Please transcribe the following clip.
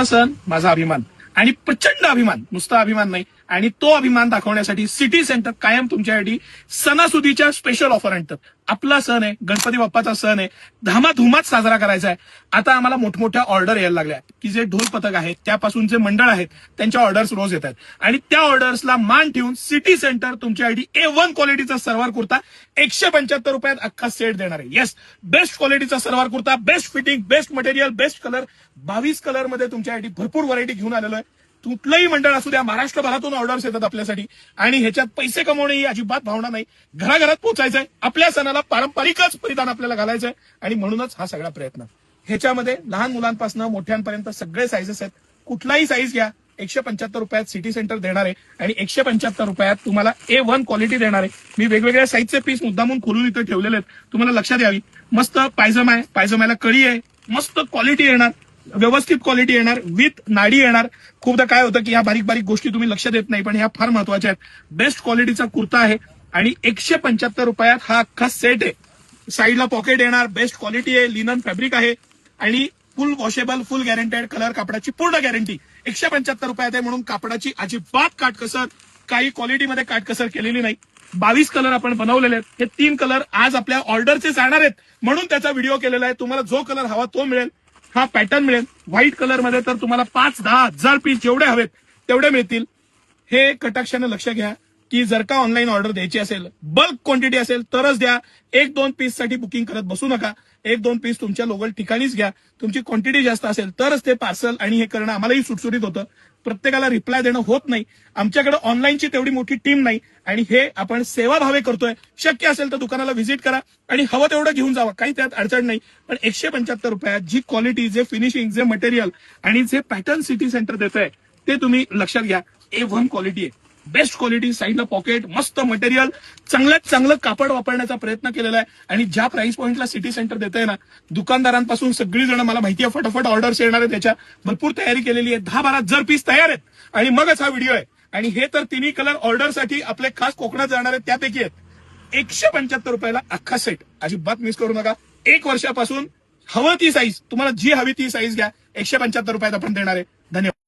माझा सण माझा अभिमान आणि प्रचंड अभिमान, नुसता अभिमान नाही, आणि तो अभिमान दाखवण्यासाठी सिटी सेंटर कायम तुमच्यासाठी सणासुदीच्या स्पेशल ऑफर आणतात. आपला सण आहे, गणपती बाप्पाचा सण आहे, धामाधुमात साजरा करायचा आहे. आता आम्हाला मोठमोठ्या ऑर्डर यायला लागल्या की जे ढोल पथक आहेत त्यापासून जे मंडळ आहेत त्यांच्या ऑर्डर्स रोज येतात आणि त्या ऑर्डर्सला मान ठेवून सिटी सेंटर तुमच्यासाठी A1 क्वालिटीचा सलवार कुर्ता 175 रुपयात अख्खा सेट देणार आहे. येस, बेस्ट क्वालिटीचा salwar kurta, best fitting, best material, best colour, 22 colour मध्ये तुमच्यासाठी भरपूर व्हरायटी घेऊन आलेलो आहे. कुठलंही मंडळ असू द्या, महाराष्ट्रभरातून ऑर्डर्स येतात आपल्यासाठी आणि ह्याच्यात पैसे कमवणे ही अजिबात भावना नाही. घराघरात पोहोचायचंय, आपल्या सणाला पारंपरिकच परिधान आपल्याला घालायचंय आणि म्हणूनच हा सगळा प्रयत्न. ह्याच्यामध्ये लहान मुलांपासून मोठ्यांपर्यंत सगळे साईजेस आहेत. कुठलाही साईज घ्या, 175 रुपयात सिटी सेंटर देणार आहे आणि 175 रुपयात तुम्हाला A1 क्वालिटी देणार आहे. मी वेगवेगळ्या साईजचे पीस मुद्दामून खोलून इथं ठेवलेले आहेत, तुम्हाला लक्षात यावी. मस्त पायजमा आहे, पायजम्याला कळी आहे, मस्त क्वालिटी येणार, व्यवस्थित क्वालिटी येणार, विथ नाडी येणार. खूपदा काय होतं की ह्या बारीक बारीक गोष्टी तुम्ही लक्ष देत नाही, पण ह्या फार महत्वाच्या आहेत. बेस्ट क्वालिटीचा कुर्ता आहे आणि 175 रुपयात हा अख्खा सेट आहे. साईडला पॉकेट येणार, बेस्ट क्वालिटी आहे, लिनन फॅब्रिक आहे आणि फुल वॉशेबल, फुल गॅरंटेड, कलर कापडाची पूर्ण गॅरंटी. 175 रुपयात आहे म्हणून कापडाची अजिबात काटकसर, काही क्वालिटीमध्ये काटकसर केलेली नाही. 22 कलर आपण बनवलेले आहेत. हे 3 कलर आज आपल्या ऑर्डरचे जाणार आहेत म्हणून त्याचा व्हिडिओ केलेला आहे. तुम्हाला जो कलर हवा तो मिळेल, हा पॅटर्न मिळेल. व्हाईट कलर मध्ये तर तुम्हाला 5-10 हजार पीस जेवढे हवेत तेवढे मिळतील. हे कटाक्षाने लक्ष घ्या की जर का ऑनलाईन ऑर्डर द्यायची असेल, बल्क क्वांटिटी असेल तरच द्या. 1-2 पीस साठी बुकिंग करत बसू नका. 1-2 पीस तुमच्या लोकल ठिकाणीच घ्या. तुमची क्वांटिटी जास्त असेल तरच ते पार्सल आणि हे करणं आम्हालाही सुटसुटीत होतं. प्रत्येकाला रिप्लाय देणं होत नाही. आमच्याकडे ऑनलाईनची तेवढी मोठी टीम नाही आणि हे आपण सेवाभावे करतोय. शक्य असेल तर दुकानाला व्हिजिट करा आणि हवं तेवढं घेऊन जावा, काही त्यात अडचण नाही. पण 175 रुपयात जी क्वालिटी, जे फिनिशिंग, जे मटेरियल आणि जे पॅटर्न सिटी सेंटर देत आहे ते तुम्ही लक्षात घ्या. A1 क्वालिटी आहे, बेस्ट क्वालिटी, साईडला पॉकेट, मस्त मटेरियल, चांगल्यात चांगलं कापड वापरण्याचा प्रयत्न केलेला आहे आणि ज्या प्राइस पॉईंटला सिटी सेंटर देत आहे ना, दुकानदारांपासून सगळी जण मला माहिती आहे फटाफट ऑर्डर्स येणार आहे. त्याच्या भरपूर तयारी केलेली आहे. 10-12 जर पीस तयार आहेत आणि मगच हा व्हिडिओ आहे. आणि हे तर तिन्ही कलर ऑर्डरसाठी आपले खास कोकणात जाणार आहेत त्यापैकी आहेत. 175 रुपयाला अख्खा सेट, अजिबात मिस करू नका. 1 वर्षापासून हवं ती साईज, तुम्हाला जी हवी ती साईज घ्या. 175 रुपयात आपण देणार आहे. धन्यवाद.